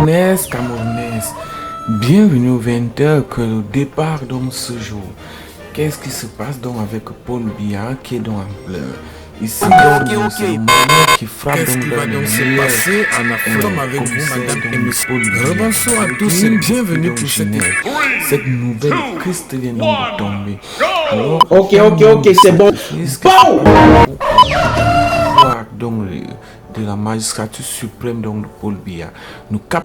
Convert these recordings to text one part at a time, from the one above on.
Camerounaises, bienvenue au 20h que le départ donc ce jour. Qu'est-ce qui se passe donc avec Paul Biya qui est donc en pleurs? Ici donc c'est le moment qui frappe Qu'est-ce donc qui dans va les donc se meilleurs, passer en Afrique avec vous, commissaire madame donc et monsieur? Paul Biya. Rebonsoir à tous et bienvenue pour cette nouvelle triste vient donc de tomber. Alors, Ok, c'est bon. Donc de la magistrature suprême donc de Paul Biya. Nous cap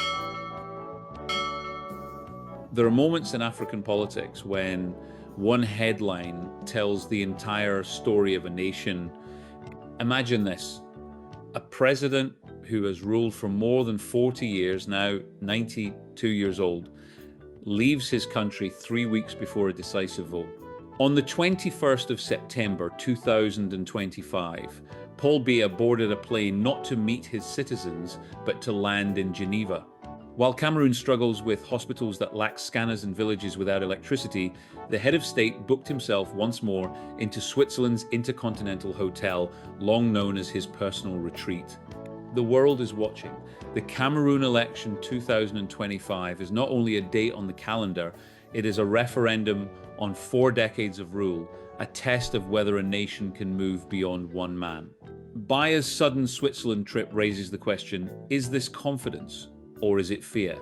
There are moments in African politics when one headline tells the entire story of a nation. Imagine this: a president who has ruled for more than 40 years, now 92 years old, leaves his country 3 weeks before a decisive vote. On the 21st of September 2025, Paul Biya boarded a plane not to meet his citizens, but to land in Geneva. While Cameroon struggles with hospitals that lack scanners and villages without electricity, the head of state booked himself once more into Switzerland's Intercontinental Hotel, long known as his personal retreat. The world is watching. The Cameroon election 2025 is not only a date on the calendar, it is a referendum on 4 decades of rule, a test of whether a nation can move beyond one man. Biya's sudden Switzerland trip raises the question, is this confidence? Or is it fear?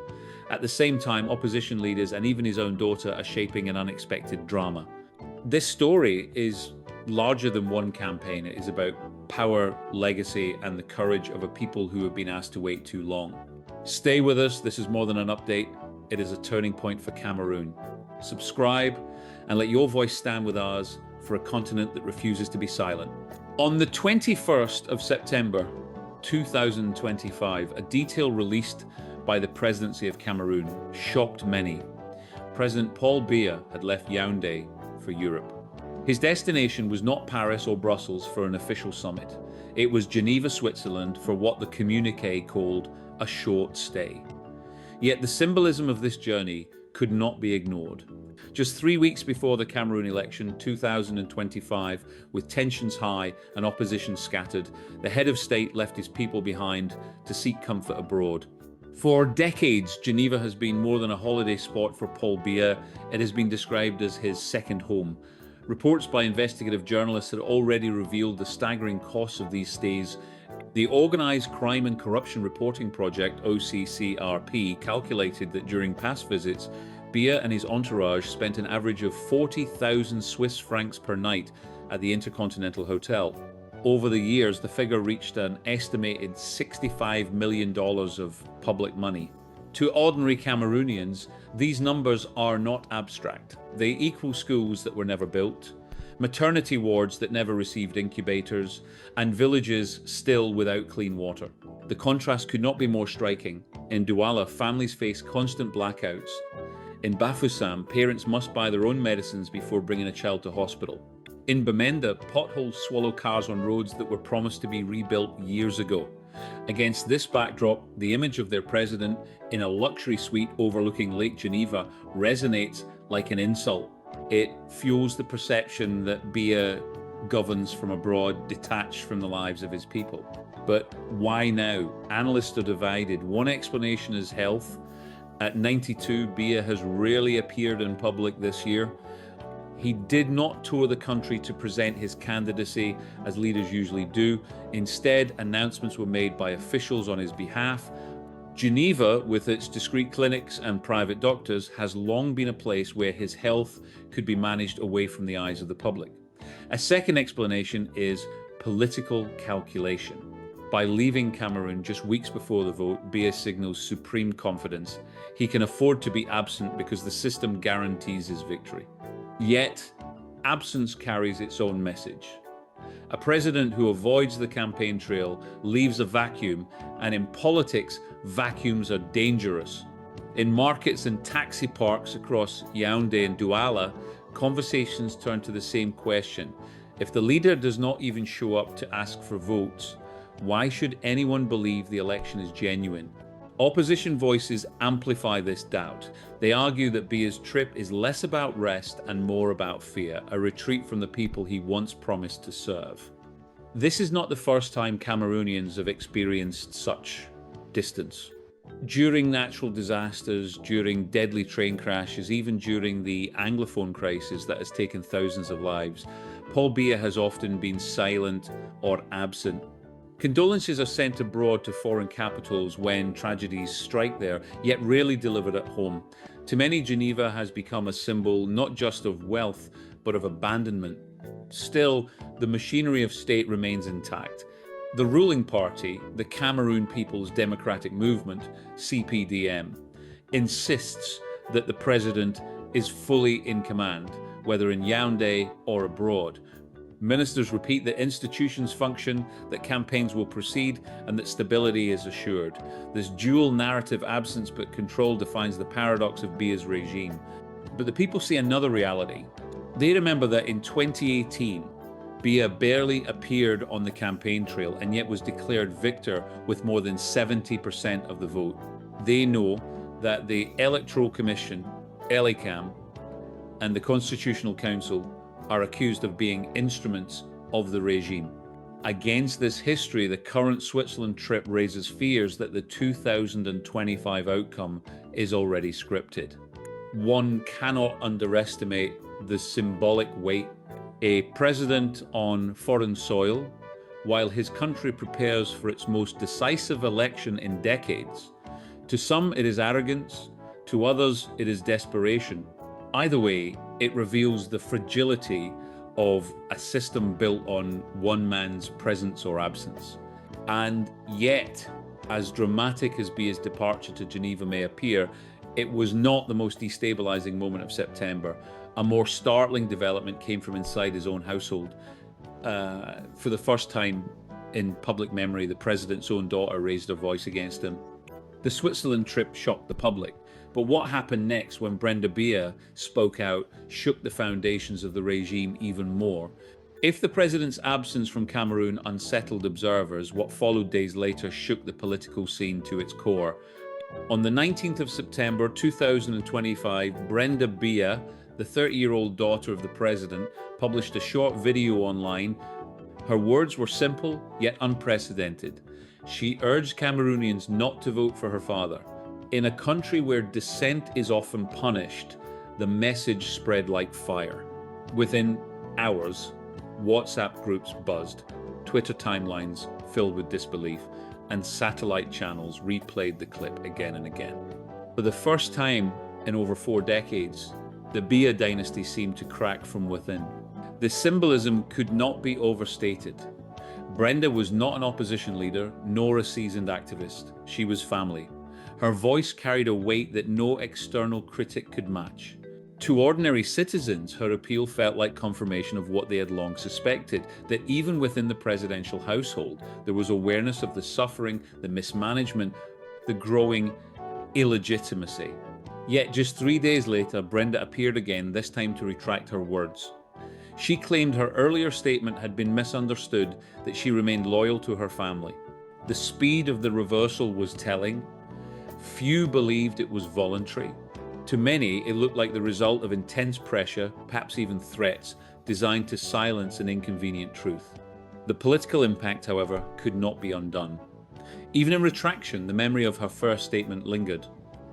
At the same time, opposition leaders and even his own daughter are shaping an unexpected drama. This story is larger than one campaign. It is about power, legacy, and the courage of a people who have been asked to wait too long. Stay with us. This is more than an update. It is a turning point for Cameroon. Subscribe and let your voice stand with ours for a continent that refuses to be silent. On the 21st of September 2025, a detail released by the presidency of Cameroon shocked many. President Paul Biya had left Yaoundé for Europe. His destination was not Paris or Brussels for an official summit. It was Geneva, Switzerland, for what the communiqué called a short stay. Yet the symbolism of this journey could not be ignored. Just 3 weeks before the Cameroon election 2025, with tensions high and opposition scattered, the head of state left his people behind to seek comfort abroad. For decades, Geneva has been more than a holiday spot for Paul Biya. It has been described as his second home. Reports by investigative journalists had already revealed the staggering costs of these stays. The Organised Crime and Corruption Reporting Project, OCCRP, calculated that during past visits, Biya and his entourage spent an average of 40,000 Swiss francs per night at the Intercontinental Hotel. Over the years, the figure reached an estimated $65 million of public money. To ordinary Cameroonians, these numbers are not abstract. They equal schools that were never built, maternity wards that never received incubators, and villages still without clean water. The contrast could not be more striking. In Douala, families face constant blackouts. In Bafoussam, parents must buy their own medicines before bringing a child to hospital. In Bamenda, potholes swallow cars on roads that were promised to be rebuilt years ago. Against this backdrop, the image of their president in a luxury suite overlooking Lake Geneva resonates like an insult. It fuels the perception that Biya governs from abroad, detached from the lives of his people. But why now? Analysts are divided. One explanation is health. At 92, Biya has rarely appeared in public this year. He did not tour the country to present his candidacy as leaders usually do. Instead, announcements were made by officials on his behalf. Geneva, with its discreet clinics and private doctors, has long been a place where his health could be managed away from the eyes of the public. A second explanation is political calculation. By leaving Cameroon just weeks before the vote, Biya signals supreme confidence. He can afford to be absent because the system guarantees his victory. Yet, absence carries its own message. A president who avoids the campaign trail leaves a vacuum, and in politics, vacuums are dangerous. In markets and taxi parks across Yaoundé and Douala, conversations turn to the same question. If the leader does not even show up to ask for votes, why should anyone believe the election is genuine? Opposition voices amplify this doubt. They argue that Biya's trip is less about rest and more about fear, a retreat from the people he once promised to serve. This is not the first time Cameroonians have experienced such distance. During natural disasters, during deadly train crashes, even during the Anglophone crisis that has taken thousands of lives, Paul Biya has often been silent or absent. Condolences are sent abroad to foreign capitals when tragedies strike there, yet rarely delivered at home. To many, Geneva has become a symbol not just of wealth, but of abandonment. Still, the machinery of state remains intact. The ruling party, the Cameroon People's Democratic Movement, CPDM, insists that the president is fully in command, whether in Yaoundé or abroad. Ministers repeat that institutions function, that campaigns will proceed, and that stability is assured. This dual narrative absence but control defines the paradox of Biya's regime. But the people see another reality. They remember that in 2018, Biya barely appeared on the campaign trail and yet was declared victor with more than 70% of the vote. They know that the Electoral Commission, ELECAM, and the Constitutional Council are accused of being instruments of the regime. Against this history, the current Switzerland trip raises fears that the 2025 outcome is already scripted. One cannot underestimate the symbolic weight. A president on foreign soil, while his country prepares for its most decisive election in decades. To some, it is arrogance, to others, it is desperation. Either way, it reveals the fragility of a system built on one man's presence or absence. And yet, as dramatic as Biya's departure to Geneva may appear, it was not the most destabilizing moment of September. A more startling development came from inside his own household. For the first time in public memory, the president's own daughter raised her voice against him. The Switzerland trip shocked the public, but what happened next when Brenda Biya spoke out shook the foundations of the regime even more. If the president's absence from Cameroon unsettled observers, what followed days later shook the political scene to its core. On the 19th of September 2025, Brenda Biya, the 30-year-old daughter of the president, published a short video online. Her words were simple, yet unprecedented. She urged Cameroonians not to vote for her father. In a country where dissent is often punished, the message spread like fire. Within hours, WhatsApp groups buzzed, Twitter timelines filled with disbelief, and satellite channels replayed the clip again and again. For the first time in over 4 decades, the Biya dynasty seemed to crack from within. The symbolism could not be overstated. Brenda was not an opposition leader, nor a seasoned activist. She was family. Her voice carried a weight that no external critic could match. To ordinary citizens, her appeal felt like confirmation of what they had long suspected, that even within the presidential household, there was awareness of the suffering, the mismanagement, the growing illegitimacy. Yet just 3 days later, Brenda appeared again, this time to retract her words. She claimed her earlier statement had been misunderstood, that she remained loyal to her family. The speed of the reversal was telling. Few believed it was voluntary. To many, it looked like the result of intense pressure, perhaps even threats, designed to silence an inconvenient truth. The political impact, however, could not be undone. Even in retraction, the memory of her first statement lingered.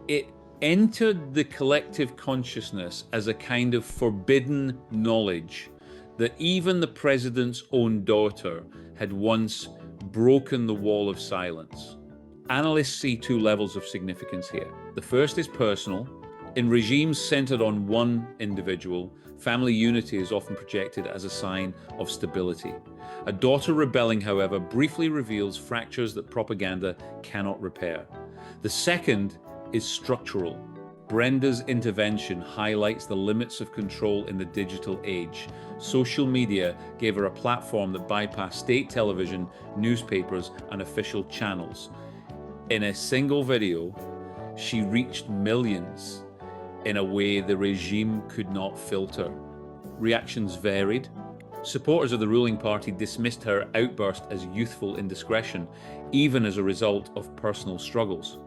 It entered the collective consciousness as a kind of forbidden knowledge that even the president's own daughter had once broken the wall of silence. Analysts see 2 levels of significance here. The first is personal. In regimes centered on one individual, family unity is often projected as a sign of stability. A daughter rebelling, however, briefly reveals fractures that propaganda cannot repair. The second is structural. Brenda's intervention highlights the limits of control in the digital age. Social media gave her a platform that bypassed state television, newspapers, and official channels. In a single video, she reached millions in a way the regime could not filter. Reactions varied. Supporters of the ruling party dismissed her outburst as youthful indiscretion, even as a result of personal struggles.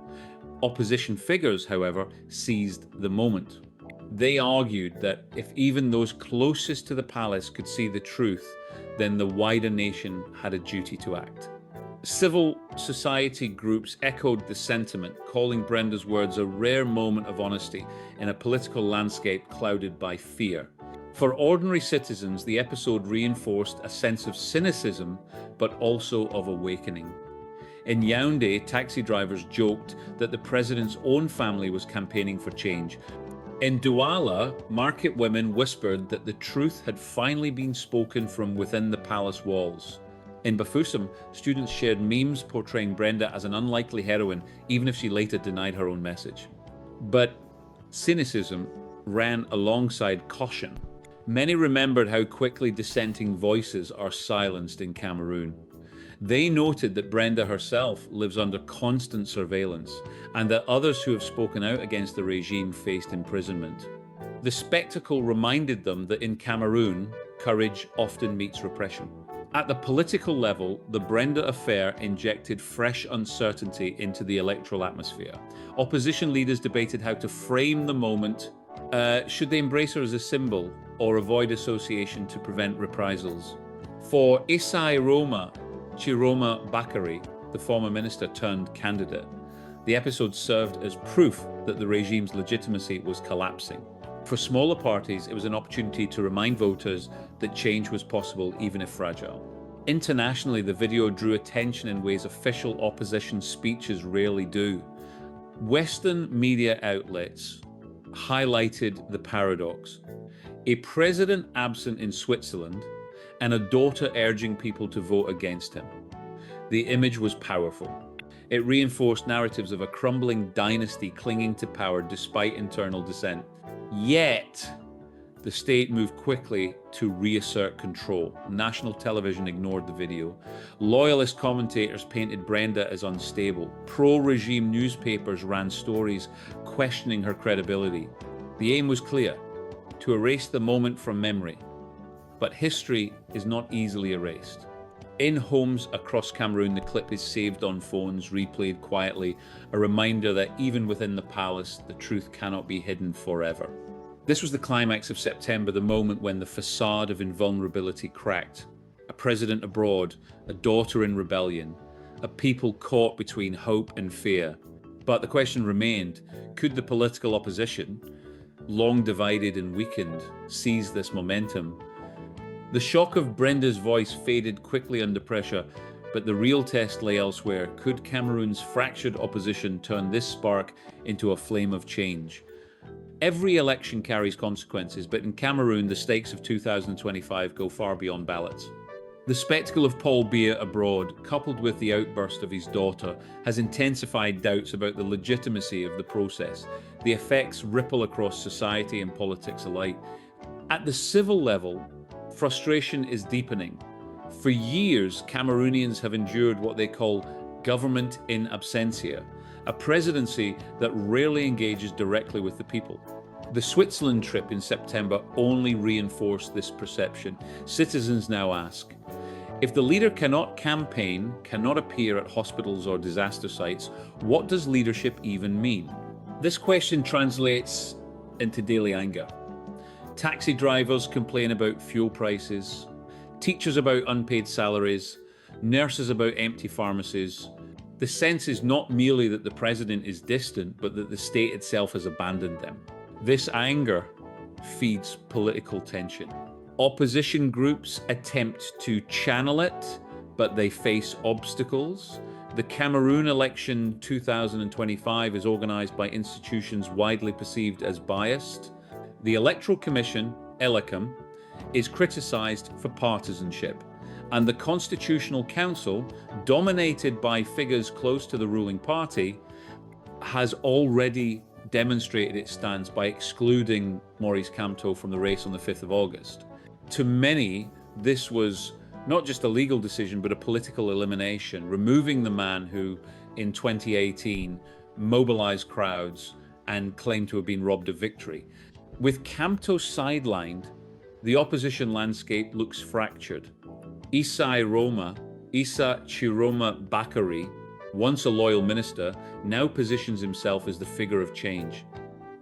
Opposition figures, however, seized the moment. They argued that if even those closest to the palace could see the truth, then the wider nation had a duty to act. Civil society groups echoed the sentiment, calling Brenda's words a rare moment of honesty in a political landscape clouded by fear. For ordinary citizens, the episode reinforced a sense of cynicism, but also of awakening. In Yaoundé, taxi drivers joked that the president's own family was campaigning for change. In Douala, market women whispered that the truth had finally been spoken from within the palace walls. In Bafoussam, students shared memes portraying Brenda as an unlikely heroine, even if she later denied her own message. But cynicism ran alongside caution. Many remembered how quickly dissenting voices are silenced in Cameroon. They noted that Brenda herself lives under constant surveillance, and that others who have spoken out against the regime faced imprisonment. The spectacle reminded them that in Cameroon, courage often meets repression. At the political level, the Brenda affair injected fresh uncertainty into the electoral atmosphere. Opposition leaders debated how to frame the moment. Should they embrace her as a symbol or avoid association to prevent reprisals? For Isai Roma Chiroma Bakary, the former minister turned candidate, the episode served as proof that the regime's legitimacy was collapsing. For smaller parties, it was an opportunity to remind voters that change was possible, even if fragile. Internationally, the video drew attention in ways official opposition speeches rarely do. Western media outlets highlighted the paradox: a president absent in Switzerland and a daughter urging people to vote against him. The image was powerful. It reinforced narratives of a crumbling dynasty clinging to power despite internal dissent. Yet, the state moved quickly to reassert control. National television ignored the video. Loyalist commentators painted Brenda as unstable. Pro-regime newspapers ran stories questioning her credibility. The aim was clear: to erase the moment from memory. But history is not easily erased. In homes across Cameroon, the clip is saved on phones, replayed quietly, a reminder that even within the palace, the truth cannot be hidden forever. This was the climax of September, the moment when the facade of invulnerability cracked. A president abroad, a daughter in rebellion, a people caught between hope and fear. But the question remained: could the political opposition, long divided and weakened, seize this momentum? The shock of Brenda's voice faded quickly under pressure, but the real test lay elsewhere. Could Cameroon's fractured opposition turn this spark into a flame of change? Every election carries consequences, but in Cameroon, the stakes of 2025 go far beyond ballots. The spectacle of Paul Biya abroad, coupled with the outburst of his daughter, has intensified doubts about the legitimacy of the process. The effects ripple across society and politics alike. At the civil level, frustration is deepening. For years, Cameroonians have endured what they call government in absentia, a presidency that rarely engages directly with the people. The Switzerland trip in September only reinforced this perception. Citizens now ask, if the leader cannot campaign, cannot appear at hospitals or disaster sites, what does leadership even mean? This question translates into daily anger. Taxi drivers complain about fuel prices, teachers about unpaid salaries, nurses about empty pharmacies. The sense is not merely that the president is distant, but that the state itself has abandoned them. This anger feeds political tension. Opposition groups attempt to channel it, but they face obstacles. The Cameroon election 2025 is organized by institutions widely perceived as biased. The Electoral Commission, ELECOM, is criticized for partisanship, and the Constitutional Council, dominated by figures close to the ruling party, has already demonstrated its stance by excluding Maurice Kamto from the race on the 5th of August. To many, this was not just a legal decision, but a political elimination, removing the man who, in 2018, mobilized crowds and claimed to have been robbed of victory. With Kamto sidelined, the opposition landscape looks fractured. Isa Chiroma Bakary, once a loyal minister, now positions himself as the figure of change.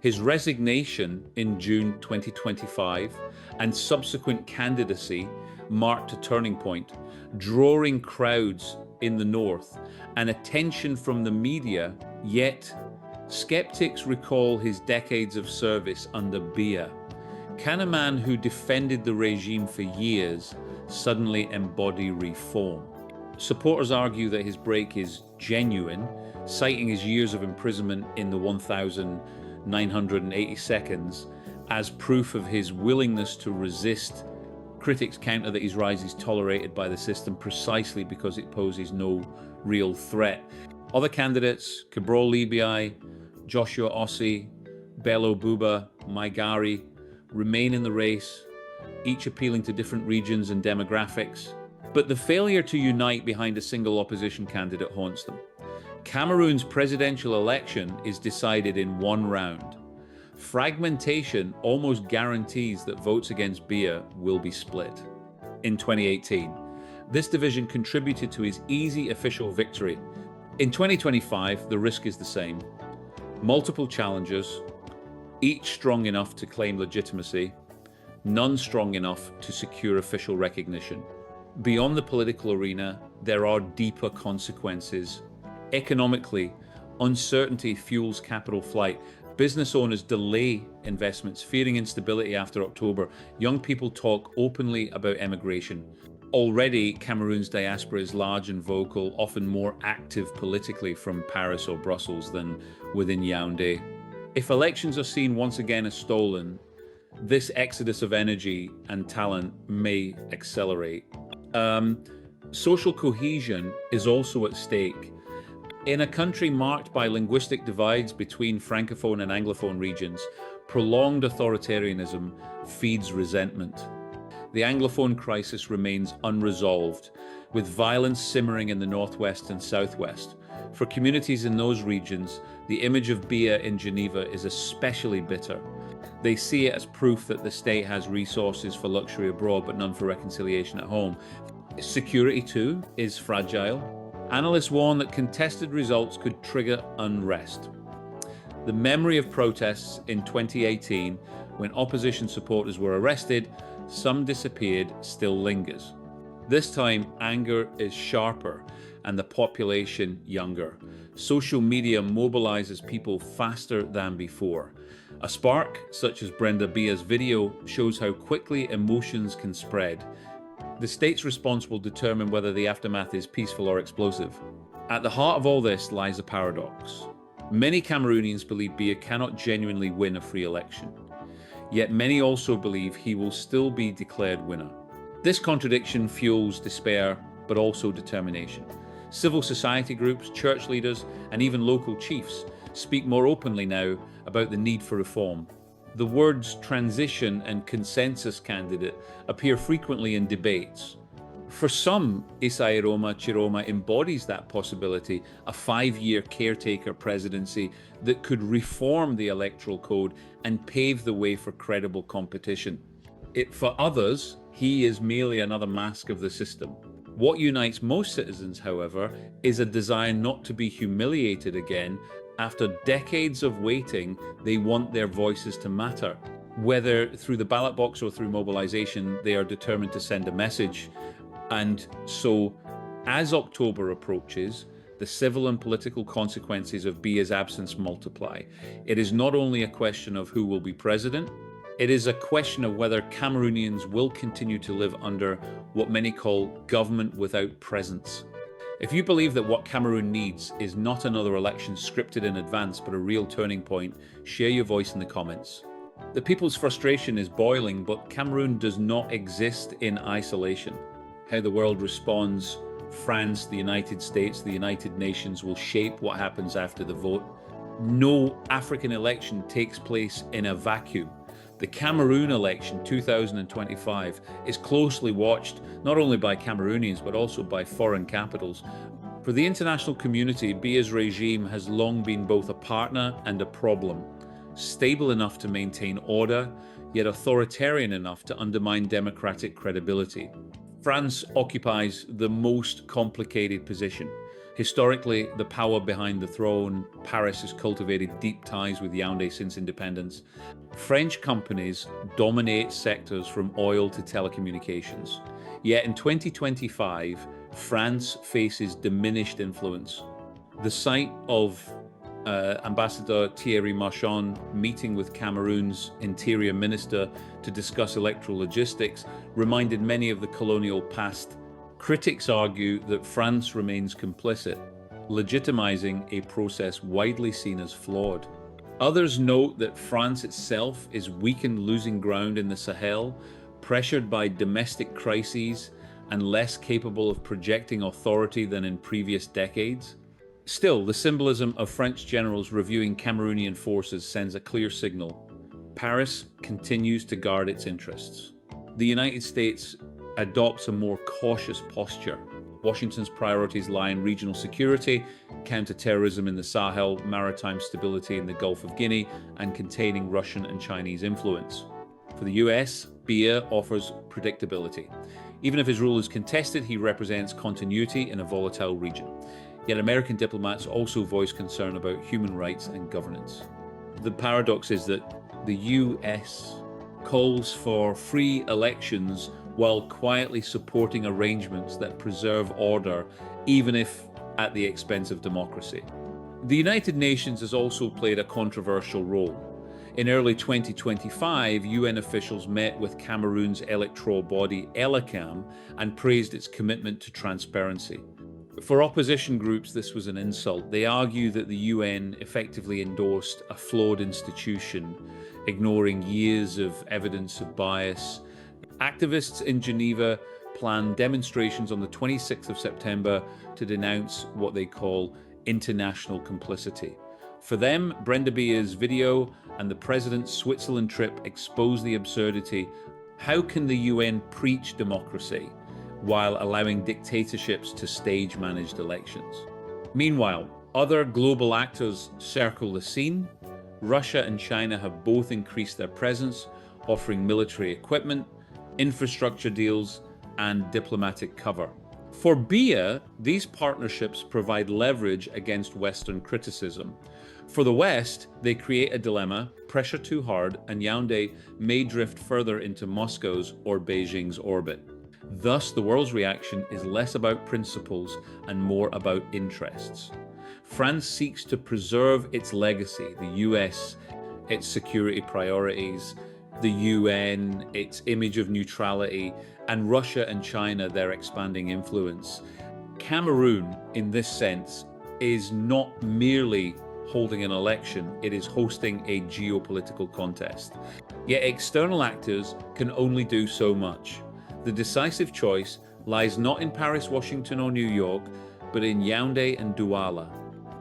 His resignation in June 2025 and subsequent candidacy marked a turning point, drawing crowds in the north and attention from the media, yet skeptics recall his decades of service under Biya. Can a man who defended the regime for years suddenly embody reform? Supporters argue that his break is genuine, citing his years of imprisonment in the 1,980 seconds as proof of his willingness to resist. Critics counter that his rise is tolerated by the system precisely because it poses no real threat. Other candidates, Cabral Libii, Joshua Ossi, Bello Buba, Maigari, remain in the race, each appealing to different regions and demographics. But the failure to unite behind a single opposition candidate haunts them. Cameroon's presidential election is decided in one round. Fragmentation almost guarantees that votes against Biya will be split. In 2018, this division contributed to his easy official victory. In 2025, the risk is the same. Multiple challengers, each strong enough to claim legitimacy, none strong enough to secure official recognition. Beyond the political arena, there are deeper consequences. Economically, uncertainty fuels capital flight. Business owners delay investments, fearing instability after October. Young people talk openly about emigration. Already, Cameroon's diaspora is large and vocal, often more active politically from Paris or Brussels than within Yaoundé. If elections are seen once again as stolen, this exodus of energy and talent may accelerate. Social cohesion is also at stake. In a country marked by linguistic divides between Francophone and Anglophone regions, prolonged authoritarianism feeds resentment. The Anglophone crisis remains unresolved, with violence simmering in the northwest and southwest. For communities in those regions, the image of Biya in Geneva is especially bitter. They see it as proof that the state has resources for luxury abroad, but none for reconciliation at home. Security, too, is fragile. Analysts warn that contested results could trigger unrest. The memory of protests in 2018, when opposition supporters were arrested, some disappeared, still lingers. This time, anger is sharper and the population younger. Social media mobilizes people faster than before. A spark, such as Brenda Biya's video, shows how quickly emotions can spread. The state's response will determine whether the aftermath is peaceful or explosive. At the heart of all this lies a paradox. Many Cameroonians believe Biya cannot genuinely win a free election. Yet many also believe he will still be declared winner. This contradiction fuels despair, but also determination. Civil society groups, church leaders, and even local chiefs speak more openly now about the need for reform. The words transition and consensus candidate appear frequently in debates. For some, Issa Iroma Chiroma embodies that possibility, a 5-year caretaker presidency that could reform the electoral code and pave the way for credible competition. For others, he is merely another mask of the system. What unites most citizens, however, is a desire not to be humiliated again. After decades of waiting, they want their voices to matter. Whether through the ballot box or through mobilization, they are determined to send a message. And so, as October approaches, the civil and political consequences of Biya's absence multiply. It is not only a question of who will be president, it is a question of whether Cameroonians will continue to live under what many call government without presence. If you believe that what Cameroon needs is not another election scripted in advance, but a real turning point, share your voice in the comments. The people's frustration is boiling, but Cameroon does not exist in isolation. How the world responds, France, the United States, the United Nations will shape what happens after the vote. No African election takes place in a vacuum. The Cameroon election 2025 is closely watched not only by Cameroonians but also by foreign capitals. For the international community, Biya's regime has long been both a partner and a problem. Stable enough to maintain order, yet authoritarian enough to undermine democratic credibility. France occupies the most complicated position. Historically, the power behind the throne, Paris has cultivated deep ties with Yaoundé since independence. French companies dominate sectors from oil to telecommunications. Yet in 2025, France faces diminished influence. The sight of Ambassador Thierry Marchand meeting with Cameroon's interior minister to discuss electoral logistics reminded many of the colonial past. Critics argue that France remains complicit, legitimizing a process widely seen as flawed. Others note that France itself is weak and losing ground in the Sahel, pressured by domestic crises and less capable of projecting authority than in previous decades. Still, the symbolism of French generals reviewing Cameroonian forces sends a clear signal. Paris continues to guard its interests. The United States adopts a more cautious posture. Washington's priorities lie in regional security, counter-terrorism in the Sahel, maritime stability in the Gulf of Guinea, and containing Russian and Chinese influence. For the US, Biya offers predictability. Even if his rule is contested, he represents continuity in a volatile region. Yet American diplomats also voice concern about human rights and governance. The paradox is that the US calls for free elections while quietly supporting arrangements that preserve order, even if at the expense of democracy. The United Nations has also played a controversial role. In early 2025, UN officials met with Cameroon's electoral body ELECAM and praised its commitment to transparency. For opposition groups, this was an insult. They argue that the UN effectively endorsed a flawed institution, ignoring years of evidence of bias. Activists in Geneva plan demonstrations on the 26th of September to denounce what they call international complicity. For them, Brenda Biya's video and the president's Switzerland trip expose the absurdity. How can the UN preach democracy while allowing dictatorships to stage managed elections? Meanwhile, other global actors circle the scene. Russia and China have both increased their presence, offering military equipment, infrastructure deals, and diplomatic cover. For Biya, these partnerships provide leverage against Western criticism. For the West, they create a dilemma: pressure too hard, and Yaoundé may drift further into Moscow's or Beijing's orbit. Thus, the world's reaction is less about principles and more about interests. France seeks to preserve its legacy, the US, its security priorities, the UN, its image of neutrality, and Russia and China, their expanding influence. Cameroon, in this sense, is not merely holding an election, it is hosting a geopolitical contest. Yet external actors can only do so much. The decisive choice lies not in Paris, Washington, or New York, but in Yaoundé and Douala.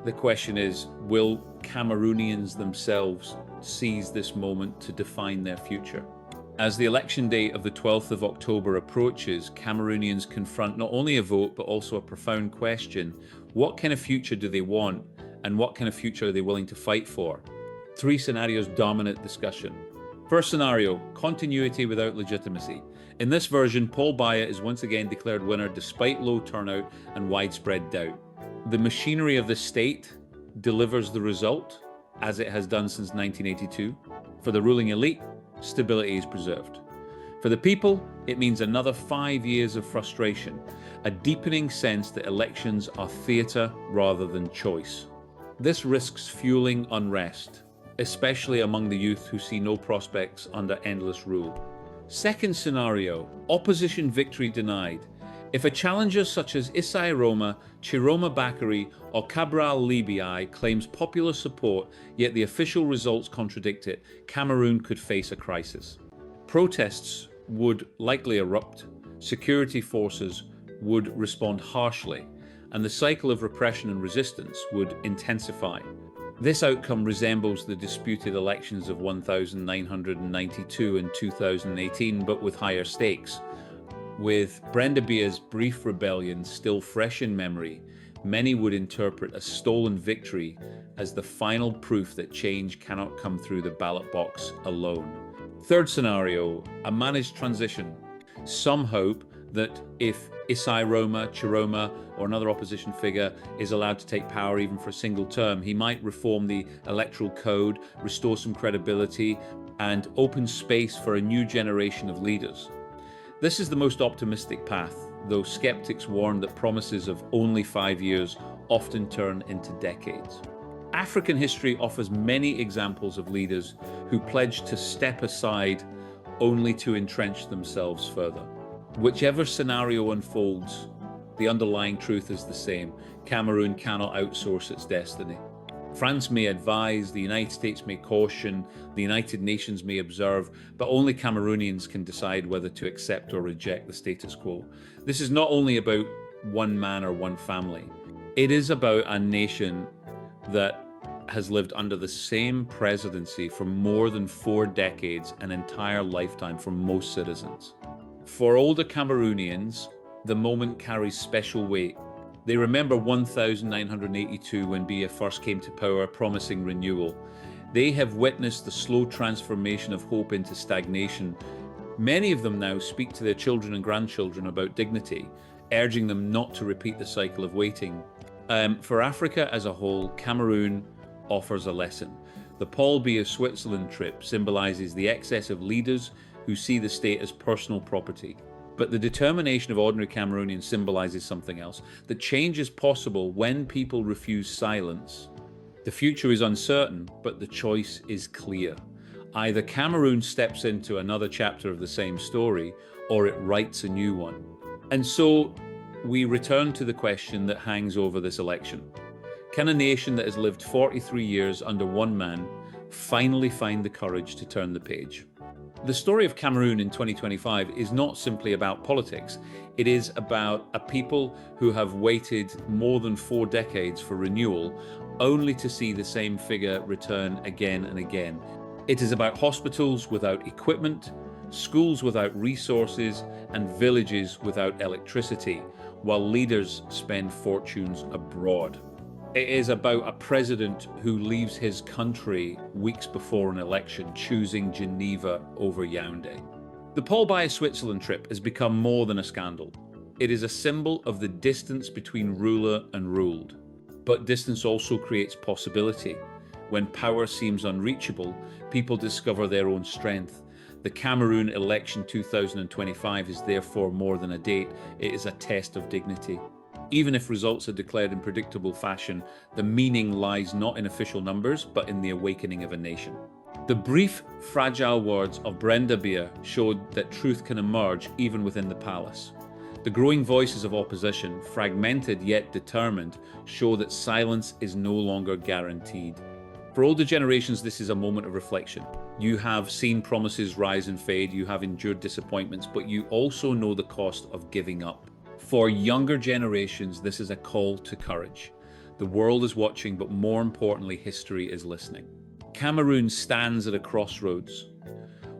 The question is, will Cameroonians themselves seize this moment to define their future? As the election date of the 12th of October approaches, Cameroonians confront not only a vote, but also a profound question. What kind of future do they want, and what kind of future are they willing to fight for? Three scenarios dominate discussion. First scenario, continuity without legitimacy. In this version, Paul Biya is once again declared winner despite low turnout and widespread doubt. The machinery of the state delivers the result, as it has done since 1982. For the ruling elite, stability is preserved. For the people, it means another 5 years of frustration, a deepening sense that elections are theatre rather than choice. This risks fueling unrest, especially among the youth who see no prospects under endless rule. Second scenario, opposition victory denied. If a challenger such as Isai Roma, Chiroma Bakary, or Cabral Libi claims popular support, yet the official results contradict it, Cameroon could face a crisis. Protests would likely erupt, security forces would respond harshly, and the cycle of repression and resistance would intensify. This outcome resembles the disputed elections of 1992 and 2018, but with higher stakes. With Brenda Biya's brief rebellion still fresh in memory, many would interpret a stolen victory as the final proof that change cannot come through the ballot box alone. Third scenario, a managed transition. Some hope that if Isai Roma, Chiroma, or another opposition figure is allowed to take power even for a single term, he might reform the electoral code, restore some credibility, and open space for a new generation of leaders. This is the most optimistic path. though skeptics warn that promises of only 5 years often turn into decades. African history offers many examples of leaders who pledged to step aside only to entrench themselves further. Whichever scenario unfolds, the underlying truth is the same. Cameroon cannot outsource its destiny. France may advise, the United States may caution, the United Nations may observe, but only Cameroonians can decide whether to accept or reject the status quo. This is not only about one man or one family. It is about a nation that has lived under the same presidency for more than 4 decades, an entire lifetime for most citizens. For older Cameroonians, the moment carries special weight. They remember 1982 when Biya first came to power, promising renewal. They have witnessed the slow transformation of hope into stagnation. Many of them now speak to their children and grandchildren about dignity, urging them not to repeat the cycle of waiting. For Africa as a whole, Cameroon offers a lesson. The Paul Biya Switzerland trip symbolizes the excess of leaders who see the state as personal property. But the determination of ordinary Cameroonians symbolizes something else. That change is possible when people refuse silence. The future is uncertain, but the choice is clear. Either Cameroon steps into another chapter of the same story, or it writes a new one. And so we return to the question that hangs over this election. Can a nation that has lived 43 years under one man finally find the courage to turn the page? The story of Cameroon in 2025 is not simply about politics. It is about a people who have waited more than 4 decades for renewal, only to see the same figure return again and again. It is about hospitals without equipment, schools without resources, and villages without electricity, while leaders spend fortunes abroad. It is about a president who leaves his country weeks before an election, choosing Geneva over Yaoundé. The Paul Biya Switzerland trip has become more than a scandal. It is a symbol of the distance between ruler and ruled. But distance also creates possibility. When power seems unreachable, people discover their own strength. The Cameroon election 2025 is therefore more than a date, it is a test of dignity. Even if results are declared in predictable fashion, the meaning lies not in official numbers, but in the awakening of a nation. The brief, fragile words of Brenda Biya showed that truth can emerge even within the palace. The growing voices of opposition, fragmented yet determined, show that silence is no longer guaranteed. For older generations, this is a moment of reflection. You have seen promises rise and fade, you have endured disappointments, but you also know the cost of giving up. For younger generations, this is a call to courage. The world is watching, but more importantly, history is listening. Cameroon stands at a crossroads.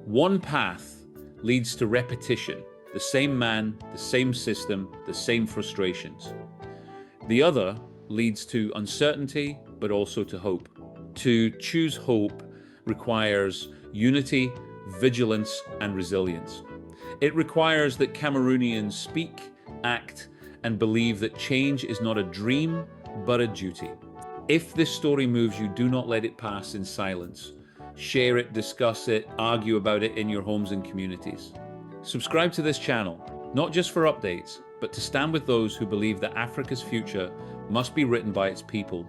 One path leads to repetition, the same man, the same system, the same frustrations. The other leads to uncertainty, but also to hope. To choose hope requires unity, vigilance, and resilience. It requires that Cameroonians speak, act, and believe that change is not a dream, but a duty. If this story moves you, do not let it pass in silence. Share it, discuss it, argue about it in your homes and communities. Subscribe to this channel, not just for updates, but to stand with those who believe that Africa's future must be written by its people,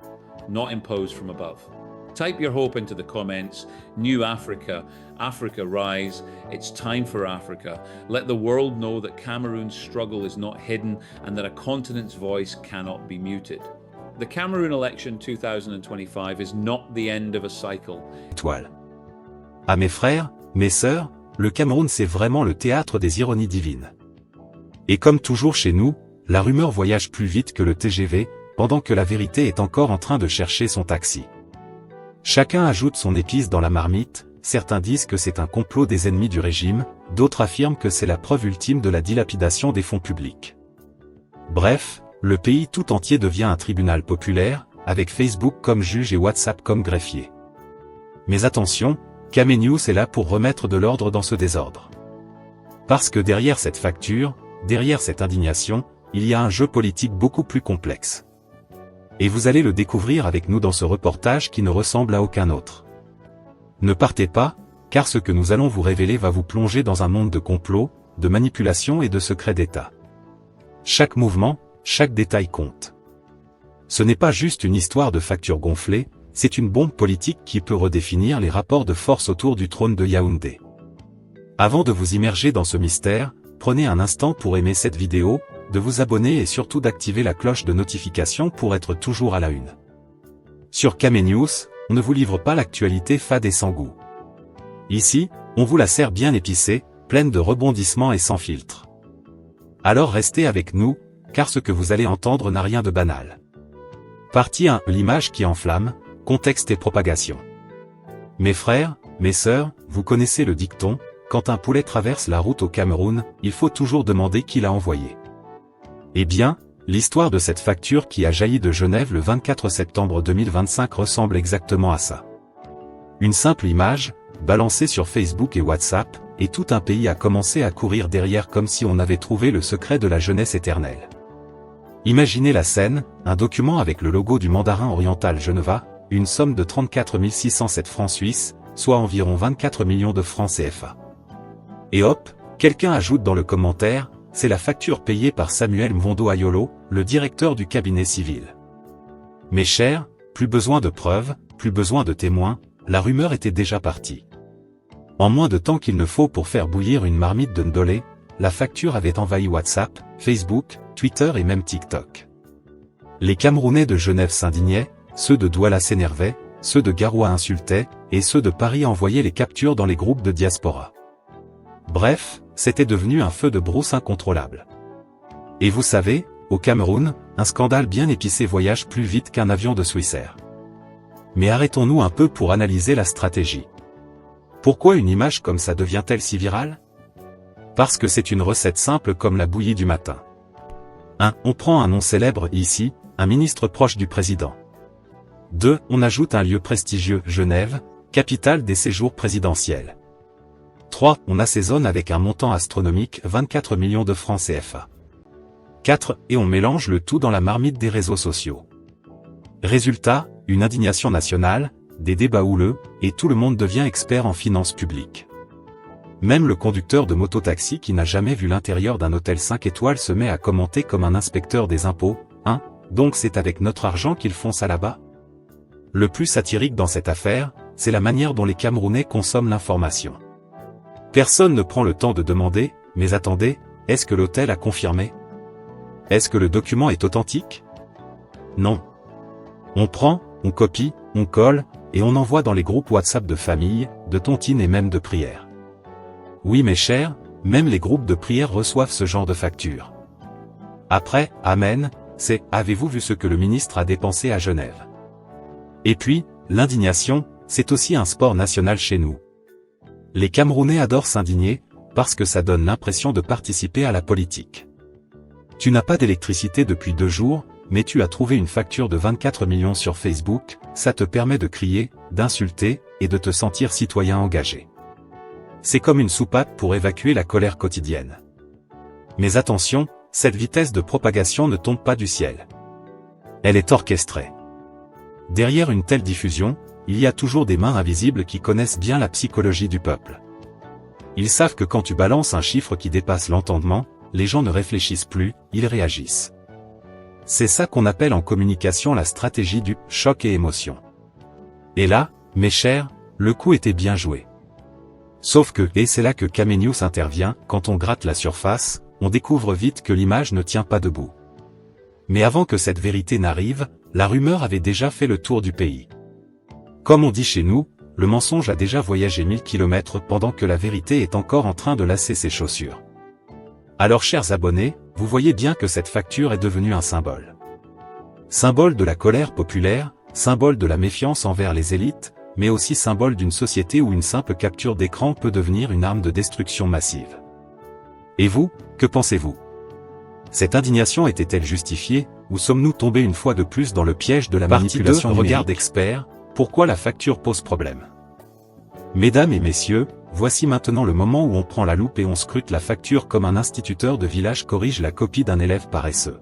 not imposed from above. Type your hope into the comments. New Africa, Africa rise. It's time for Africa. Let the world know that Cameroon's struggle is not hidden and that a continent's voice cannot be muted. The Cameroon election 2025 is not the end of a cycle. Étoile. À mes frères, mes sœurs, le Cameroun c'est vraiment le théâtre des ironies divines. Et comme toujours chez nous, la rumeur voyage plus vite que le TGV, pendant que la vérité est encore en train de chercher son taxi. Chacun ajoute son épice dans la marmite, certains disent que c'est un complot des ennemis du régime, d'autres affirment que c'est la preuve ultime de la dilapidation des fonds publics. Bref, le pays tout entier devient un tribunal populaire, avec Facebook comme juge et WhatsApp comme greffier. Mais attention, Camenews est là pour remettre de l'ordre dans ce désordre. Parce que derrière cette facture, derrière cette indignation, il y a un jeu politique beaucoup plus complexe. Et vous allez le découvrir avec nous dans ce reportage qui ne ressemble à aucun autre. Ne partez pas, car ce que nous allons vous révéler va vous plonger dans un monde de complots, de manipulations et de secrets d'État. Chaque mouvement, chaque détail compte. Ce n'est pas juste une histoire de factures gonflées, c'est une bombe politique qui peut redéfinir les rapports de force autour du trône de Yaoundé. Avant de vous immerger dans ce mystère, prenez un instant pour aimer cette vidéo, de vous abonner et surtout d'activer la cloche de notification pour être toujours à la une. Sur Kamé News, on ne vous livre pas l'actualité fade et sans goût. Ici, on vous la sert bien épicée, pleine de rebondissements et sans filtre. Alors restez avec nous, car ce que vous allez entendre n'a rien de banal. Partie 1. L'image qui enflamme, contexte et propagation. Mes frères, mes sœurs, vous connaissez le dicton, quand un poulet traverse la route au Cameroun, il faut toujours demander qui l'a envoyé. Eh bien, l'histoire de cette facture qui a jailli de Genève le 24 septembre 2025 ressemble exactement à ça. Une simple image, balancée sur Facebook et WhatsApp, et tout un pays a commencé à courir derrière comme si on avait trouvé le secret de la jeunesse éternelle. Imaginez la scène, un document avec le logo du mandarin oriental Geneva, une somme de 34 607 francs suisses, soit environ 24 millions de francs CFA. Et hop, quelqu'un ajoute dans le commentaire, c'est la facture payée par Samuel Mvondo Ayolo, le directeur du cabinet civil. Mes chers, plus besoin de preuves, plus besoin de témoins, la rumeur était déjà partie. En moins de temps qu'il ne faut pour faire bouillir une marmite de ndolé, la facture avait envahi WhatsApp, Facebook, Twitter et même TikTok. Les Camerounais de Genève s'indignaient, ceux de Douala s'énervaient, ceux de Garoua insultaient, et ceux de Paris envoyaient les captures dans les groupes de diaspora. Bref, c'était devenu un feu de brousse incontrôlable. Et vous savez, au Cameroun, un scandale bien épicé voyage plus vite qu'un avion de Swissair. Mais arrêtons-nous un peu pour analyser la stratégie. Pourquoi une image comme ça devient-elle si virale? Parce que c'est une recette simple comme la bouillie du matin. 1. On prend un nom célèbre ici, un ministre proche du président. 2. On ajoute un lieu prestigieux, Genève, capitale des séjours présidentiels. 3. On assaisonne avec un montant astronomique, 24 millions de francs CFA. 4. Et on mélange le tout dans la marmite des réseaux sociaux. Résultat, une indignation nationale, des débats houleux, et tout le monde devient expert en finances publiques. Même le conducteur de mototaxi qui n'a jamais vu l'intérieur d'un hôtel 5 étoiles se met à commenter comme un inspecteur des impôts, hein, donc c'est avec notre argent qu'ils font ça là-bas? Le plus satirique dans cette affaire, c'est la manière dont les Camerounais consomment l'information. Personne ne prend le temps de demander, mais attendez, est-ce que l'hôtel a confirmé? Est-ce que le document est authentique? Non. On prend, on copie, on colle, et on envoie dans les groupes WhatsApp de famille, de tontines et même de prières. Oui mes chers, même les groupes de prières reçoivent ce genre de facture. Après, amen, c'est « Avez-vous vu ce que le ministre a dépensé à Genève ?» Et puis, l'indignation, c'est aussi un sport national chez nous. Les Camerounais adorent s'indigner, parce que ça donne l'impression de participer à la politique. Tu n'as pas d'électricité depuis 2 jours, mais tu as trouvé une facture de 24 millions sur Facebook, ça te permet de crier, d'insulter, et de te sentir citoyen engagé. C'est comme une soupape pour évacuer la colère quotidienne. Mais attention, cette vitesse de propagation ne tombe pas du ciel. Elle est orchestrée. Derrière une telle diffusion, il y a toujours des mains invisibles qui connaissent bien la psychologie du peuple. Ils savent que quand tu balances un chiffre qui dépasse l'entendement, les gens ne réfléchissent plus, ils réagissent. C'est ça qu'on appelle en communication la stratégie du « choc et émotion ». Et là, mes chers, le coup était bien joué. Sauf que, et c'est là que Kamé News intervient, quand on gratte la surface, on découvre vite que l'image ne tient pas debout. Mais avant que cette vérité n'arrive, la rumeur avait déjà fait le tour du pays. Comme on dit chez nous, le mensonge a déjà voyagé 1000 km pendant que la vérité est encore en train de lasser ses chaussures. Alors chers abonnés, vous voyez bien que cette facture est devenue un symbole. Symbole de la colère populaire, symbole de la méfiance envers les élites, mais aussi symbole d'une société où une simple capture d'écran peut devenir une arme de destruction massive. Et vous, que pensez-vous? Cette indignation était-elle justifiée, ou sommes-nous tombés une fois de plus dans le piège de la manipulation numérique? Regard d'expert, pourquoi la facture pose problème? Mesdames et messieurs, voici maintenant le moment où on prend la loupe et on scrute la facture comme un instituteur de village corrige la copie d'un élève paresseux.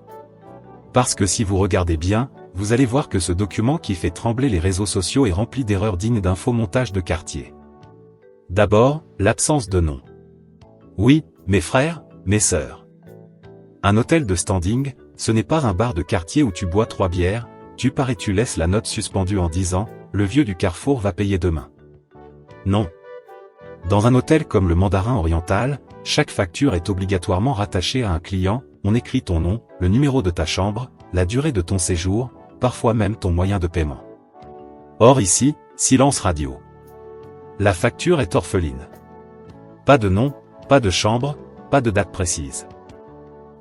Parce que si vous regardez bien, vous allez voir que ce document qui fait trembler les réseaux sociaux est rempli d'erreurs dignes d'un faux montage de quartier. D'abord, l'absence de nom. Oui, mes frères, mes sœurs. Un hôtel de standing, ce n'est pas un bar de quartier où tu bois 3 bières, tu pars et tu laisses la note suspendue en disant « Le vieux du Carrefour va payer demain ». Non. Dans un hôtel comme le Mandarin Oriental, chaque facture est obligatoirement rattachée à un client, on écrit ton nom, le numéro de ta chambre, la durée de ton séjour, parfois même ton moyen de paiement. Or ici, silence radio. La facture est orpheline. Pas de nom, pas de chambre, pas de date précise.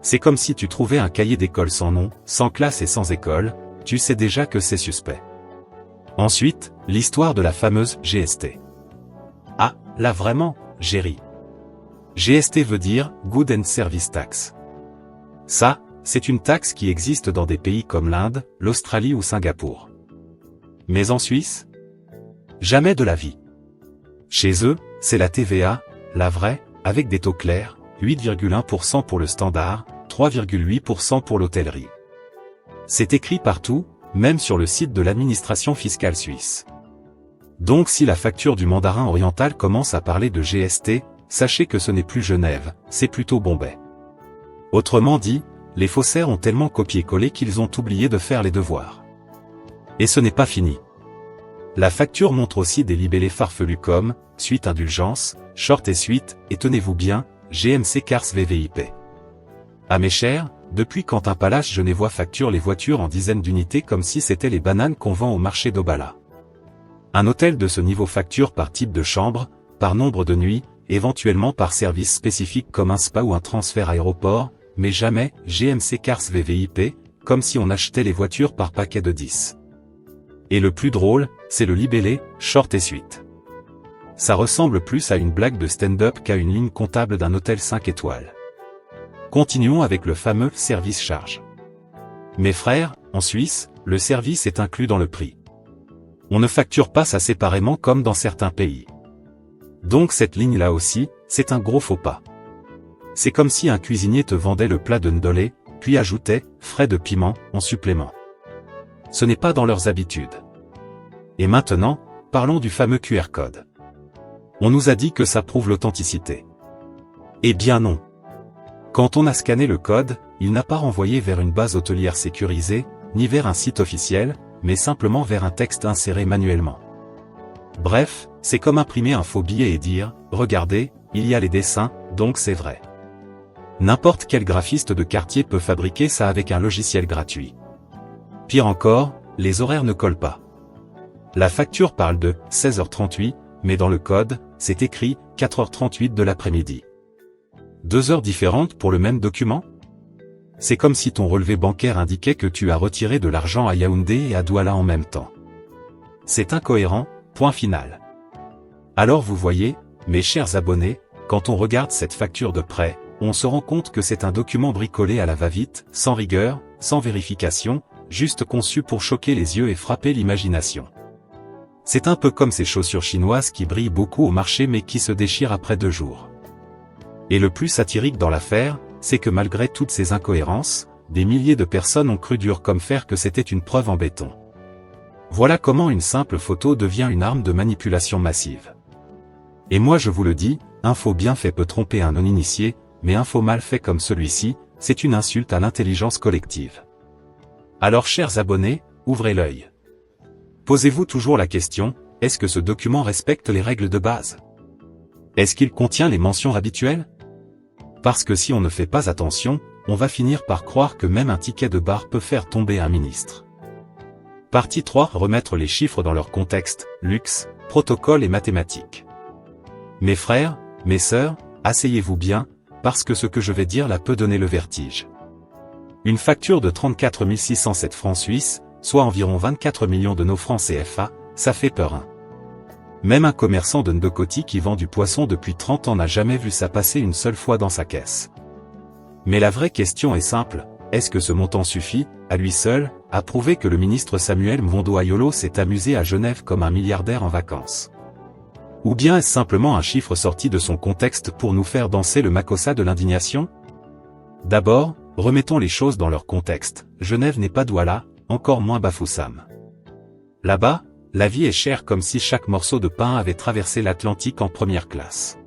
C'est comme si tu trouvais un cahier d'école sans nom, sans classe et sans école, tu sais déjà que c'est suspect. Ensuite, l'histoire de la fameuse GST. Ah, là vraiment, j'ai ri. GST veut dire Good and Service Tax. Ça, c'est une taxe qui existe dans des pays comme l'Inde, l'Australie ou Singapour. Mais en Suisse? Jamais de la vie. Chez eux, c'est la TVA, la vraie, avec des taux clairs, 8,1% pour le standard, 3,8% pour l'hôtellerie. C'est écrit partout, même sur le site de l'administration fiscale suisse. Donc si la facture du Mandarin Oriental commence à parler de GST, sachez que ce n'est plus Genève, c'est plutôt Bombay. Autrement dit, les faussaires ont tellement copié-collé qu'ils ont oublié de faire les devoirs. Et ce n'est pas fini. La facture montre aussi des libellés farfelus comme « Suite indulgence »,« Short et suite » et tenez-vous bien, GMC Cars VVIP. Ah mes chers, depuis quand un palace genevois facture les voitures en dizaines d'unités comme si c'était les bananes qu'on vend au marché d'Obala. Un hôtel de ce niveau facture par type de chambre, par nombre de nuits, éventuellement par service spécifique comme un spa ou un transfert aéroport, mais jamais GMC Cars VVIP, comme si on achetait les voitures par paquet de 10. Et le plus drôle, c'est le libellé « Short et suite ». Ça ressemble plus à une blague de stand-up qu'à une ligne comptable d'un hôtel 5 étoiles. Continuons avec le fameux service charge. Mes frères, en Suisse, le service est inclus dans le prix. On ne facture pas ça séparément comme dans certains pays. Donc cette ligne-là aussi, c'est un gros faux pas. C'est comme si un cuisinier te vendait le plat de ndolé, puis ajoutait « frais de piment » en supplément. Ce n'est pas dans leurs habitudes. Et maintenant, parlons du fameux QR code. On nous a dit que ça prouve l'authenticité. Eh bien non. Quand on a scanné le code, il n'a pas renvoyé vers une base hôtelière sécurisée, ni vers un site officiel, mais simplement vers un texte inséré manuellement. Bref, c'est comme imprimer un faux billet et dire « Regardez, il y a les dessins, donc c'est vrai ». N'importe quel graphiste de quartier peut fabriquer ça avec un logiciel gratuit. Pire encore, les horaires ne collent pas. La facture parle de 16h38, mais dans le code, c'est écrit 4h38 de l'après-midi. 2 heures différentes pour le même document? C'est comme si ton relevé bancaire indiquait que tu as retiré de l'argent à Yaoundé et à Douala en même temps. C'est incohérent, point final. Alors vous voyez, mes chers abonnés, quand on regarde cette facture de près, on se rend compte que c'est un document bricolé à la va-vite, sans rigueur, sans vérification, juste conçu pour choquer les yeux et frapper l'imagination. C'est un peu comme ces chaussures chinoises qui brillent beaucoup au marché mais qui se déchirent après 2 jours. Et le plus satirique dans l'affaire, c'est que malgré toutes ces incohérences, des milliers de personnes ont cru dur comme fer que c'était une preuve en béton. Voilà comment une simple photo devient une arme de manipulation massive. Et moi je vous le dis, un faux bien fait peut tromper un non-initié, mais un faux mal fait comme celui-ci, c'est une insulte à l'intelligence collective. Alors chers abonnés, ouvrez l'œil. Posez-vous toujours la question, est-ce que ce document respecte les règles de base? Est-ce qu'il contient les mentions habituelles? Parce que si on ne fait pas attention, on va finir par croire que même un ticket de bar peut faire tomber un ministre. Partie 3. Remettre les chiffres dans leur contexte, luxe, protocole et mathématiques. Mes frères, mes sœurs, asseyez-vous bien, parce que ce que je vais dire là peut donner le vertige. Une facture de 34 607 francs suisses, soit environ 24 millions de nos francs CFA, ça fait peur hein. Même un commerçant de Ndokoti qui vend du poisson depuis 30 ans n'a jamais vu ça passer une seule fois dans sa caisse. Mais la vraie question est simple, est-ce que ce montant suffit, à lui seul, à prouver que le ministre Samuel Mvondo Ayolo s'est amusé à Genève comme un milliardaire en vacances? Ou bien est-ce simplement un chiffre sorti de son contexte pour nous faire danser le makossa de l'indignation? D'abord, remettons les choses dans leur contexte, Genève n'est pas Douala, encore moins Bafoussam. Là-bas, la vie est chère comme si chaque morceau de pain avait traversé l'Atlantique en première classe.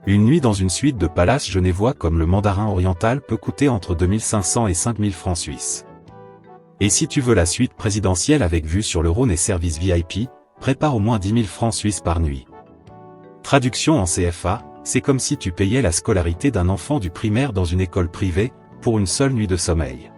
Une nuit dans une suite de palaces genevois comme le Mandarin oriental peut coûter entre 2500 et 5000 francs suisses. Et si tu veux la suite présidentielle avec vue sur le Rhône et service VIP, prépare au moins 10 000 francs suisses par nuit. Traduction en CFA, c'est comme si tu payais la scolarité d'un enfant du primaire dans une école privée, pour une seule nuit de sommeil.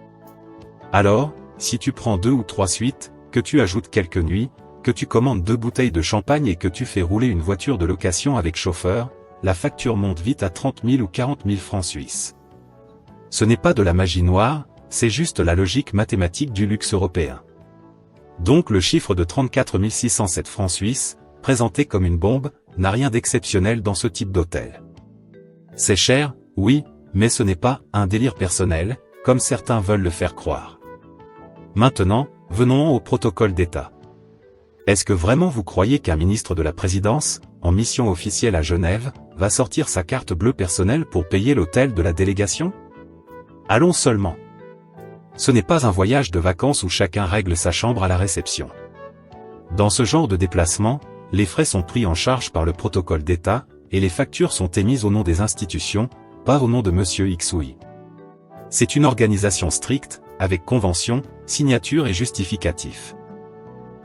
Alors, si tu prends 2 ou 3 suites, que tu ajoutes quelques nuits, que tu commandes 2 bouteilles de champagne et que tu fais rouler une voiture de location avec chauffeur, la facture monte vite à 30 000 ou 40 000 francs suisses. Ce n'est pas de la magie noire, c'est juste la logique mathématique du luxe européen. Donc le chiffre de 34 607 francs suisses, présenté comme une bombe, n'a rien d'exceptionnel dans ce type d'hôtel. C'est cher, oui, mais ce n'est pas un délire personnel, comme certains veulent le faire croire. Maintenant, venons au protocole d'État. Est-ce que vraiment vous croyez qu'un ministre de la Présidence, en mission officielle à Genève, va sortir sa carte bleue personnelle pour payer l'hôtel de la délégation? Allons seulement. Ce n'est pas un voyage de vacances où chacun règle sa chambre à la réception. Dans ce genre de déplacement, les frais sont pris en charge par le protocole d'État, et les factures sont émises au nom des institutions, pas au nom de Monsieur X ou Y. C'est une organisation stricte, avec convention, signature et justificatif.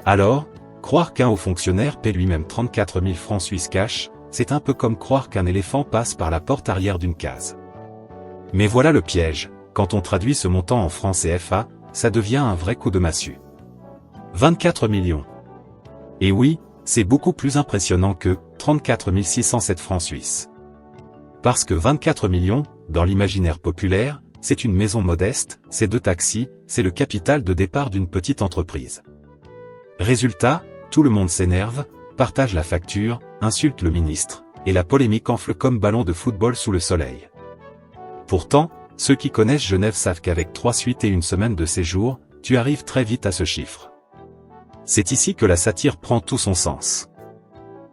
Alors, croire qu'un haut fonctionnaire paie lui-même 34 000 francs suisses cash, c'est un peu comme croire qu'un éléphant passe par la porte arrière d'une case. Mais voilà le piège, quand on traduit ce montant en francs CFA, ça devient un vrai coup de massue. 24 millions. Et oui, c'est beaucoup plus impressionnant que 34 607 francs suisses. Parce que 24 millions, dans l'imaginaire populaire, c'est une maison modeste, c'est 2 taxis, c'est le capital de départ d'une petite entreprise. Résultat, tout le monde s'énerve, partage la facture, insulte le ministre, et la polémique enfle comme ballon de football sous le soleil. Pourtant, ceux qui connaissent Genève savent qu'avec 3 suites et une semaine de séjour, tu arrives très vite à ce chiffre. C'est ici que la satire prend tout son sens.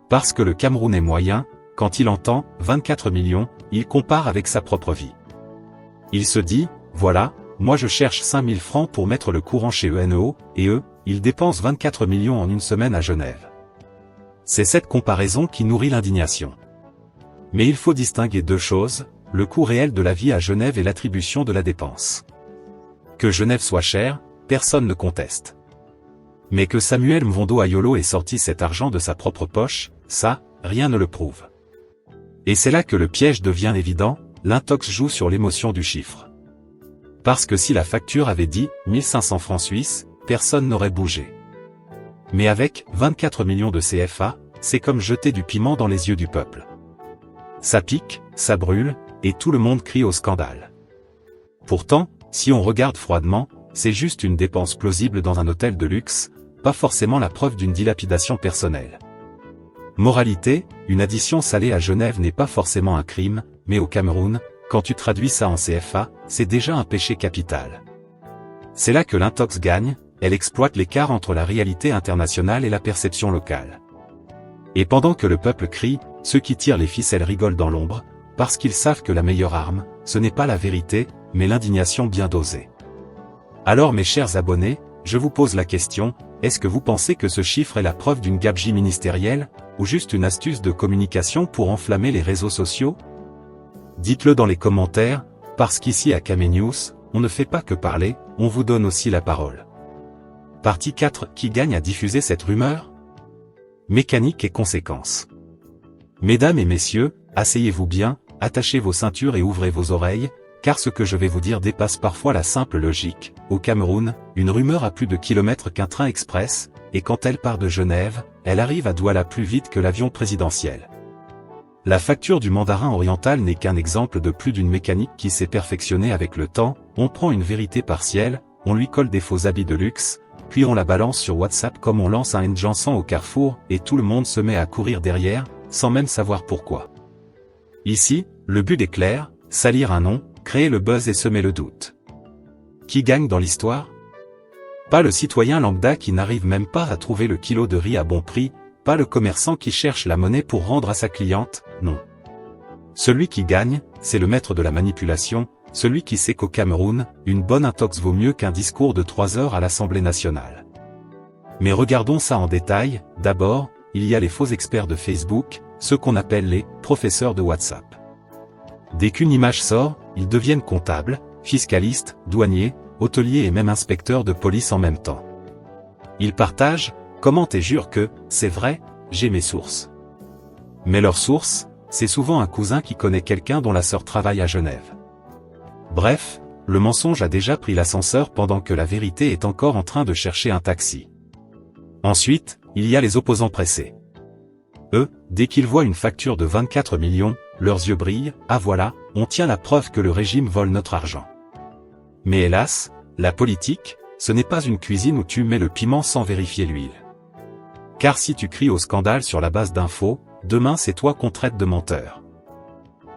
Parce que le Camerounais moyen, quand il entend 24 millions, il compare avec sa propre vie. Il se dit, voilà, moi je cherche 5 000 francs pour mettre le courant chez ENEO, et eux, ils dépensent 24 millions en une semaine à Genève. C'est cette comparaison qui nourrit l'indignation. Mais il faut distinguer 2 choses, le coût réel de la vie à Genève et l'attribution de la dépense. Que Genève soit chère, personne ne conteste. Mais que Samuel Mvondo Ayolo ait sorti cet argent de sa propre poche, ça, rien ne le prouve. Et c'est là que le piège devient évident, l'intox joue sur l'émotion du chiffre. Parce que si la facture avait dit 1500 francs suisses, personne n'aurait bougé. Mais avec 24 millions de CFA, c'est comme jeter du piment dans les yeux du peuple. Ça pique, ça brûle, et tout le monde crie au scandale. Pourtant, si on regarde froidement, c'est juste une dépense plausible dans un hôtel de luxe, pas forcément la preuve d'une dilapidation personnelle. Moralité, une addition salée à Genève n'est pas forcément un crime, mais au Cameroun, quand tu traduis ça en CFA, c'est déjà un péché capital. C'est là que l'intox gagne, elle exploite l'écart entre la réalité internationale et la perception locale. Et pendant que le peuple crie, ceux qui tirent les ficelles rigolent dans l'ombre, parce qu'ils savent que la meilleure arme, ce n'est pas la vérité, mais l'indignation bien dosée. Alors mes chers abonnés, je vous pose la question, est-ce que vous pensez que ce chiffre est la preuve d'une gabegie ministérielle, ou juste une astuce de communication pour enflammer les réseaux sociaux? Dites-le dans les commentaires, parce qu'ici à Caménews, on ne fait pas que parler, on vous donne aussi la parole. Partie 4, qui gagne à diffuser cette rumeur? Mécanique et conséquences. Mesdames et messieurs, asseyez-vous bien, attachez vos ceintures et ouvrez vos oreilles, car ce que je vais vous dire dépasse parfois la simple logique. Au Cameroun, une rumeur a plus de kilomètres qu'un train express, et quand elle part de Genève, elle arrive à Douala plus vite que l'avion présidentiel. La facture du Mandarin oriental n'est qu'un exemple de plus d'une mécanique qui s'est perfectionnée avec le temps, on prend une vérité partielle, on lui colle des faux habits de luxe, puis on la balance sur WhatsApp comme on lance un N'Jansan au carrefour, et tout le monde se met à courir derrière, sans même savoir pourquoi. Ici, le but est clair, salir un nom, créer le buzz et semer le doute. Qui gagne dans l'histoire? Pas le citoyen lambda qui n'arrive même pas à trouver le kilo de riz à bon prix, pas le commerçant qui cherche la monnaie pour rendre à sa cliente, non. Celui qui gagne, c'est le maître de la manipulation, celui qui sait qu'au Cameroun, une bonne intox vaut mieux qu'un discours de 3 heures à l'Assemblée nationale. Mais regardons ça en détail, d'abord, il y a les faux experts de Facebook, ceux qu'on appelle les « professeurs de WhatsApp ». Dès qu'une image sort, ils deviennent comptables, fiscalistes, douaniers, hôteliers et même inspecteurs de police en même temps. Ils partagent, commentent et jurent que « c'est vrai, j'ai mes sources ». Mais leur source, c'est souvent un cousin qui connaît quelqu'un dont la sœur travaille à Genève. Bref, le mensonge a déjà pris l'ascenseur pendant que la vérité est encore en train de chercher un taxi. Ensuite, il y a les opposants pressés. Eux, dès qu'ils voient une facture de 24 millions, leurs yeux brillent, ah voilà, on tient la preuve que le régime vole notre argent. Mais hélas, la politique, ce n'est pas une cuisine où tu mets le piment sans vérifier l'huile. Car si tu cries au scandale sur la base d'infos, demain c'est toi qu'on traite de menteur.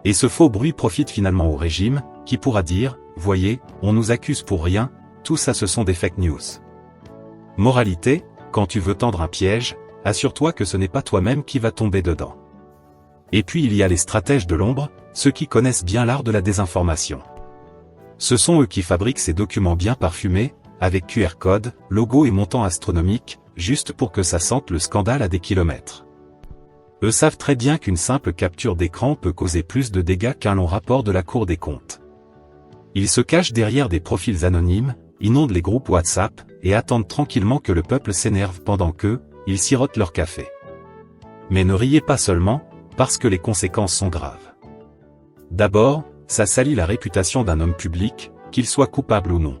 Et ce faux bruit profite finalement au régime, qui pourra dire, voyez, on nous accuse pour rien, tout ça ce sont des fake news. Moralité, quand tu veux tendre un piège, assure-toi que ce n'est pas toi-même qui va tomber dedans. Et puis il y a les stratèges de l'ombre, ceux qui connaissent bien l'art de la désinformation. Ce sont eux qui fabriquent ces documents bien parfumés, avec QR code, logo et montant astronomique, juste pour que ça sente le scandale à des kilomètres. Eux savent très bien qu'une simple capture d'écran peut causer plus de dégâts qu'un long rapport de la Cour des comptes. Ils se cachent derrière des profils anonymes, inondent les groupes WhatsApp, et attendent tranquillement que le peuple s'énerve pendant que, ils sirotent leur café. Mais ne riez pas seulement, parce que les conséquences sont graves. D'abord, ça salit la réputation d'un homme public, qu'il soit coupable ou non.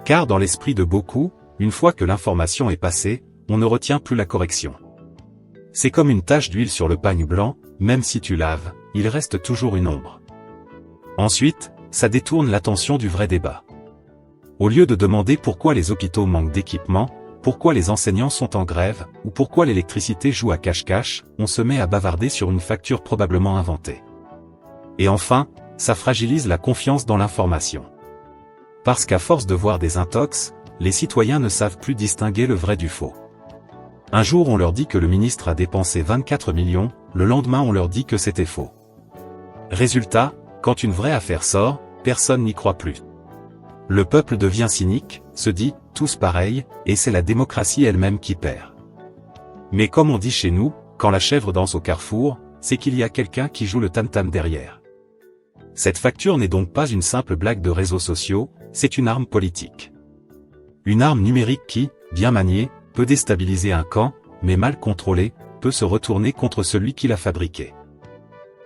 Car dans l'esprit de beaucoup, une fois que l'information est passée, on ne retient plus la correction. C'est comme une tache d'huile sur le pagne blanc, même si tu laves, il reste toujours une ombre. Ensuite, ça détourne l'attention du vrai débat. Au lieu de demander pourquoi les hôpitaux manquent d'équipements, pourquoi les enseignants sont en grève, ou pourquoi l'électricité joue à cache-cache, on se met à bavarder sur une facture probablement inventée. Et enfin, ça fragilise la confiance dans l'information. Parce qu'à force de voir des intox, les citoyens ne savent plus distinguer le vrai du faux. Un jour on leur dit que le ministre a dépensé 24 millions, le lendemain on leur dit que c'était faux. Résultat, quand une vraie affaire sort, personne n'y croit plus. Le peuple devient cynique, se dit, tous pareils, et c'est la démocratie elle-même qui perd. Mais comme on dit chez nous, quand la chèvre danse au carrefour, c'est qu'il y a quelqu'un qui joue le tam-tam derrière. Cette facture n'est donc pas une simple blague de réseaux sociaux, c'est une arme politique. Une arme numérique qui, bien maniée, peut déstabiliser un camp, mais mal contrôlée, peut se retourner contre celui qui l'a fabriquée.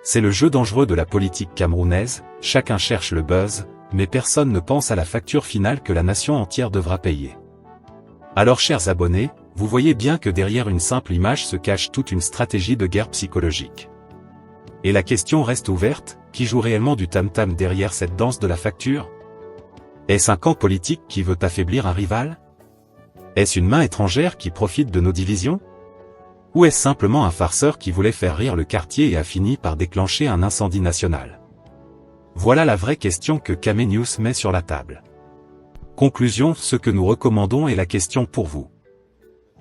C'est le jeu dangereux de la politique camerounaise, chacun cherche le buzz, mais personne ne pense à la facture finale que la nation entière devra payer. Alors chers abonnés, vous voyez bien que derrière une simple image se cache toute une stratégie de guerre psychologique. Et la question reste ouverte, qui joue réellement du tam-tam derrière cette danse de la facture? Est-ce un camp politique qui veut affaiblir un rival? Est-ce une main étrangère qui profite de nos divisions? Ou est-ce simplement un farceur qui voulait faire rire le quartier et a fini par déclencher un incendie national? Voilà la vraie question que Kame News met sur la table. Conclusion, ce que nous recommandons est la question pour vous.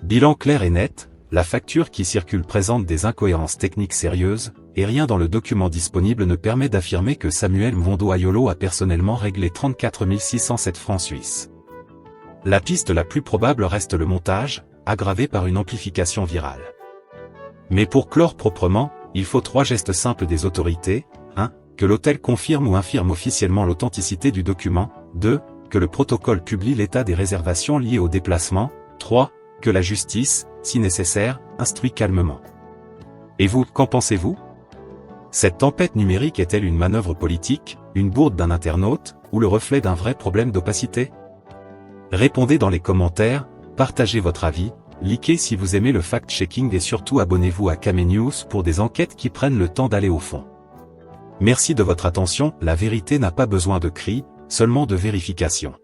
Bilan clair et net, la facture qui circule présente des incohérences techniques sérieuses, et rien dans le document disponible ne permet d'affirmer que Samuel Mvondo Ayolo a personnellement réglé 34 607 francs suisses. La piste la plus probable reste le montage, aggravé par une amplification virale. Mais pour clore proprement, il faut 3 gestes simples des autorités. 1. Que l'hôtel confirme ou infirme officiellement l'authenticité du document. 2. Que le protocole publie l'état des réservations liées au déplacement. 3. Que la justice, si nécessaire, instruit calmement. Et vous, qu'en pensez-vous? Cette tempête numérique est-elle une manœuvre politique, une bourde d'un internaute, ou le reflet d'un vrai problème d'opacité? Répondez dans les commentaires, partagez votre avis, likez si vous aimez le fact-checking et surtout abonnez-vous à Kame News pour des enquêtes qui prennent le temps d'aller au fond. Merci de votre attention, la vérité n'a pas besoin de cris, seulement de vérification.